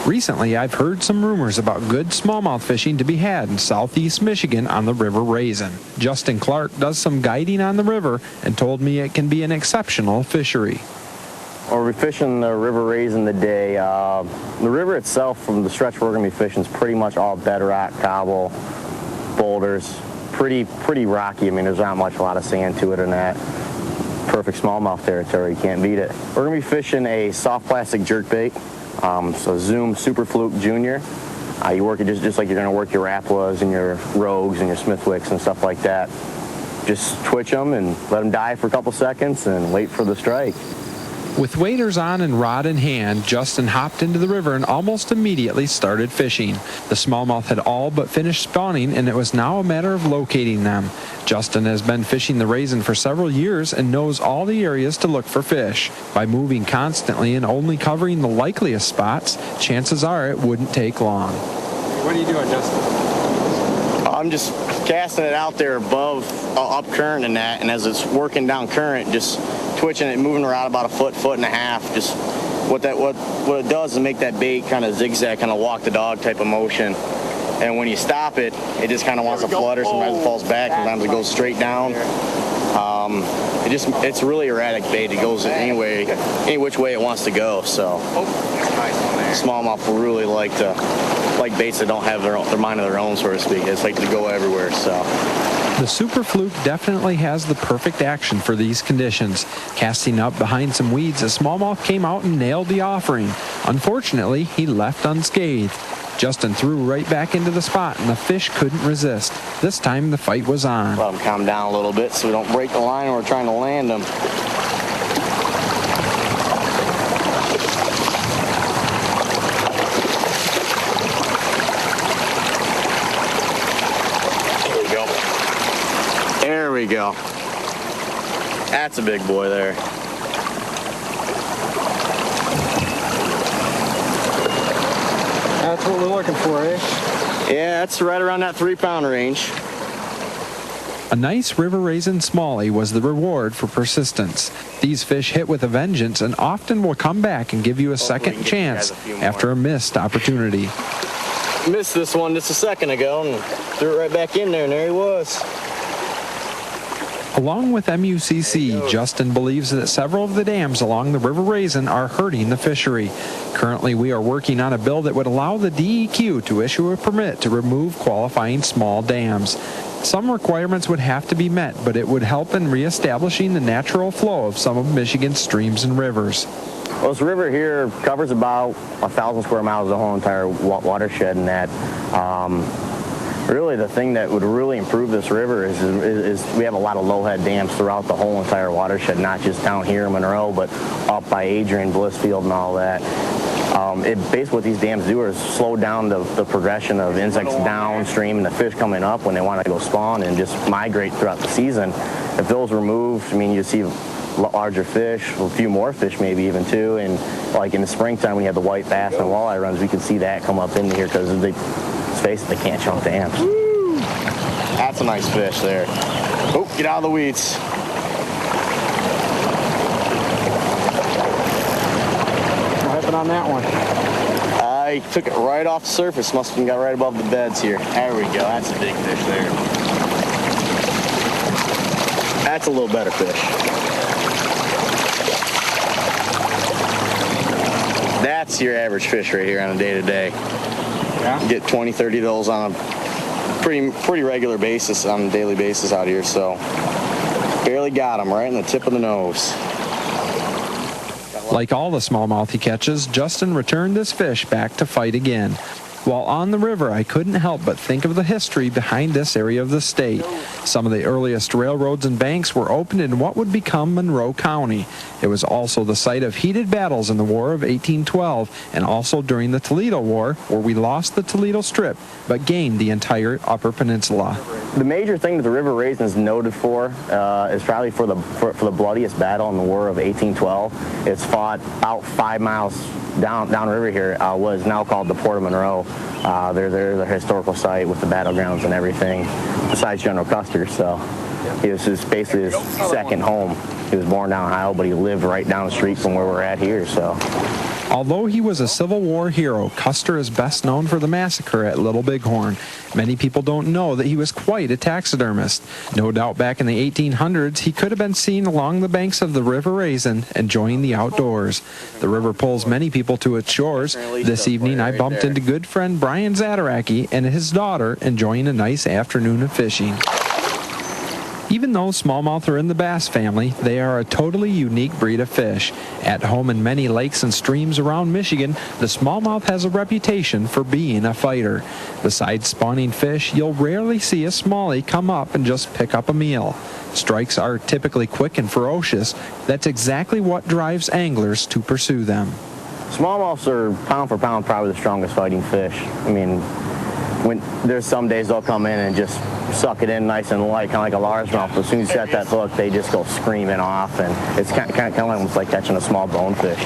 Recently, I've heard some rumors about good smallmouth fishing to be had in southeast Michigan on the River Raisin. Justin Clark does some guiding on the river and told me it can be an exceptional fishery. Well, we're fishing the River Raisin today. The river itself, from the stretch we're going to be fishing, is pretty much all bedrock, cobble, boulders. Pretty rocky. I mean, there's not a lot of sand to it or that. Perfect smallmouth territory. You can't beat it. We're going to be fishing a soft plastic jerkbait. So Zoom Super Fluke Junior. You work it just like you're going to work your Rapalas and your Rogues and your Smithwicks and stuff like that. Just twitch them and let them die for a couple seconds and wait for the strike. With waders on and rod in hand, Justin hopped into the river and almost immediately started fishing. The smallmouth had all but finished spawning, and it was now a matter of locating them. Justin has been fishing the Raisin for several years and knows all the areas to look for fish. By moving constantly and only covering the likeliest spots, chances are it wouldn't take long. What are you doing, Justin? I'm just casting it out there above, up current and that, and as it's working down current, just twitching it, moving around about a foot and a half. Just what it does is make that bait kind of zigzag, kind of walk the dog type of motion. And when you stop it, it just kind of wants to flutter. Sometimes it falls back, sometimes it goes straight down. It's really erratic bait. It goes any which way it wants to go. So smallmouth really like baits that don't have their mind of their own, so to speak. It's like to go everywhere. So. The Super Fluke definitely has the perfect action for these conditions. Casting up behind some weeds, a smallmouth came out and nailed the offering. Unfortunately, he left unscathed. Justin threw right back into the spot, and the fish couldn't resist. This time, the fight was on. Let them calm down a little bit so we don't break the line when we're trying to land them. There we go. That's a big boy there. That's what we're looking for, eh? Yeah, that's right around that 3-pound range. A nice River Raisin Smallie was the reward for persistence. These fish hit with a vengeance and often will come back and give you a second chance after a missed opportunity. Missed this one just a second ago and threw it right back in there, and there he was. Along with MUCC, Justin believes that several of the dams along the River Raisin are hurting the fishery. Currently, we are working on a bill that would allow the DEQ to issue a permit to remove qualifying small dams. Some requirements would have to be met, but it would help in reestablishing the natural flow of some of Michigan's streams and rivers. Well, this river here covers about 1,000 square miles of the whole entire watershed, and that really the thing that would really improve this river is we have a lot of low-head dams throughout the whole entire watershed, not just down here in Monroe, but up by Adrian, Blissfield, and all that. Basically what these dams do is slow down the progression of insects downstream and the fish coming up when they want to go spawn and just migrate throughout the season. If those were removed, I mean, you see larger fish, a few more fish maybe even too, and like in the springtime we have the white bass and walleye runs, we can see that come up into here because they can't jump dams. Woo! That's a nice fish there. Oh, get out of the weeds. What happened on that one? I took it right off the surface. Must have got right above the beds here. There we go. That's a big fish there. That's a little better fish. That's your average fish right here on a day-to-day. Yeah. You get 20, 30 of those on a pretty regular basis, on a daily basis out here, so barely got them right in the tip of the nose. Like all the smallmouth he catches, Justin returned this fish back to fight again. While on the river, I couldn't help but think of the history behind this area of the state. Some of the earliest railroads and banks were opened in what would become Monroe County. It was also the site of heated battles in the War of 1812 and also during the Toledo War, where we lost the Toledo Strip but gained the entire Upper Peninsula. The major thing that the River Raisin is noted for is probably for the bloodiest battle in the War of 1812. It's fought about 5 miles downriver here, was now called the Port of Monroe. They're the historical site with the battlegrounds and everything, besides General Custer. So it was basically his second home. He was born down in Ohio, but he lived right down the street from where we're at here. So Although he was a Civil War hero, Custer is best known for the massacre at Little Bighorn. Many people don't know that he was quite a taxidermist. No doubt back in the 1800s, he could have been seen along the banks of the River Raisin enjoying the outdoors. The river pulls many people to its shores. This evening, I bumped into good friend Brian Zadaraki and his daughter enjoying a nice afternoon of fishing. Even though smallmouth are in the bass family, they are a totally unique breed of fish. At home in many lakes and streams around Michigan, the smallmouth has a reputation for being a fighter. Besides spawning fish, you'll rarely see a smallie come up and just pick up a meal. Strikes are typically quick and ferocious. That's exactly what drives anglers to pursue them. Smallmouths are pound for pound probably the strongest fighting fish. I mean, when there's some days they'll come in and just suck it in nice and light, kind of like a largemouth. As soon as you set that hook, they just go screaming off, and it's kind of almost like catching a small bonefish.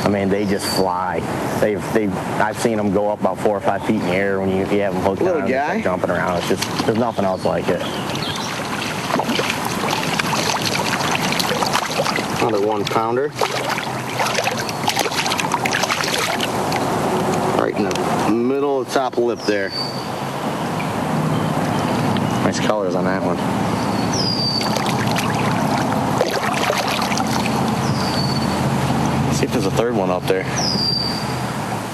I mean, they just fly. I've seen them go up about 4 or 5 feet in the air when you have them hooked on and they start jumping around. It's just, there's nothing else like it. Another 1 pounder. Right in the middle of the top lip there. Nice colors on that one. Let's see if there's a third one up there.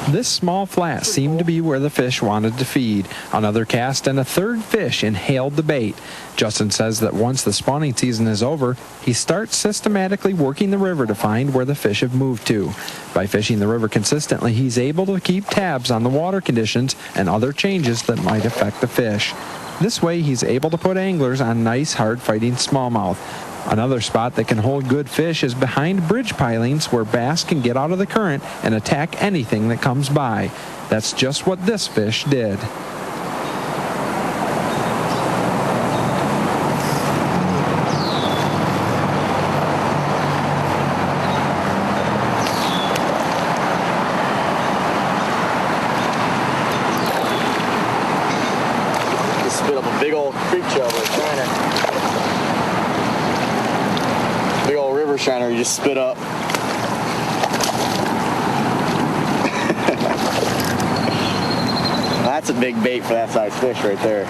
This small flat seemed to be where the fish wanted to feed. Another cast and a third fish inhaled the bait. Justin says that once the spawning season is over, he starts systematically working the river to find where the fish have moved to. By fishing the river consistently, he's able to keep tabs on the water conditions and other changes that might affect the fish. This way, he's able to put anglers on nice, hard-fighting smallmouth. Another spot that can hold good fish is behind bridge pilings where bass can get out of the current and attack anything that comes by. That's just what this fish did. Just spit up a big old creek chub or shiner. Big old river shiner you just spit up. That's a big bait for that size fish right there.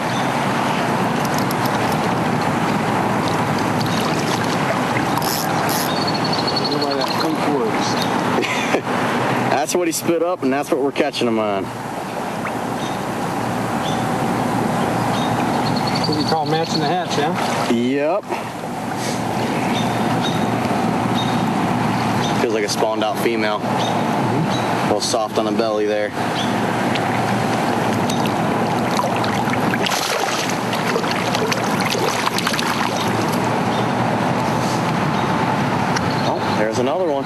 That's what he spit up, and that's what we're catching him on. What you call matching the hatch, yeah? Yep. Feels like a spawned out female. A little soft on the belly there. Oh, there's another one.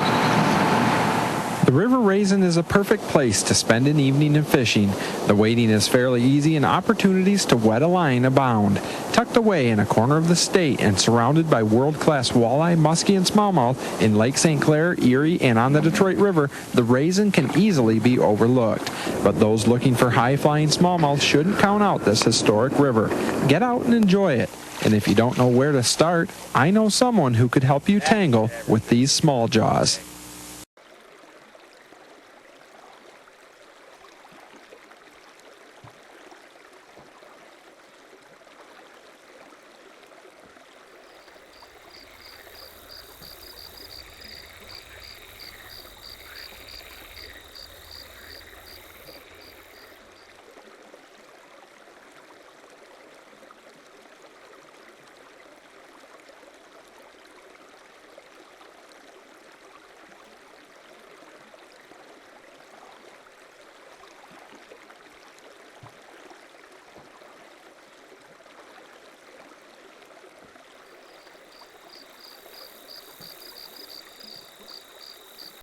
The River Raisin is a perfect place to spend an evening of fishing. The wading is fairly easy and opportunities to wet a line abound. Tucked away in a corner of the state and surrounded by world-class walleye, muskie, and smallmouth in Lake St. Clair, Erie, and on the Detroit River, the Raisin can easily be overlooked. But those looking for high-flying smallmouth shouldn't count out this historic river. Get out and enjoy it. And if you don't know where to start, I know someone who could help you tangle with these small jaws.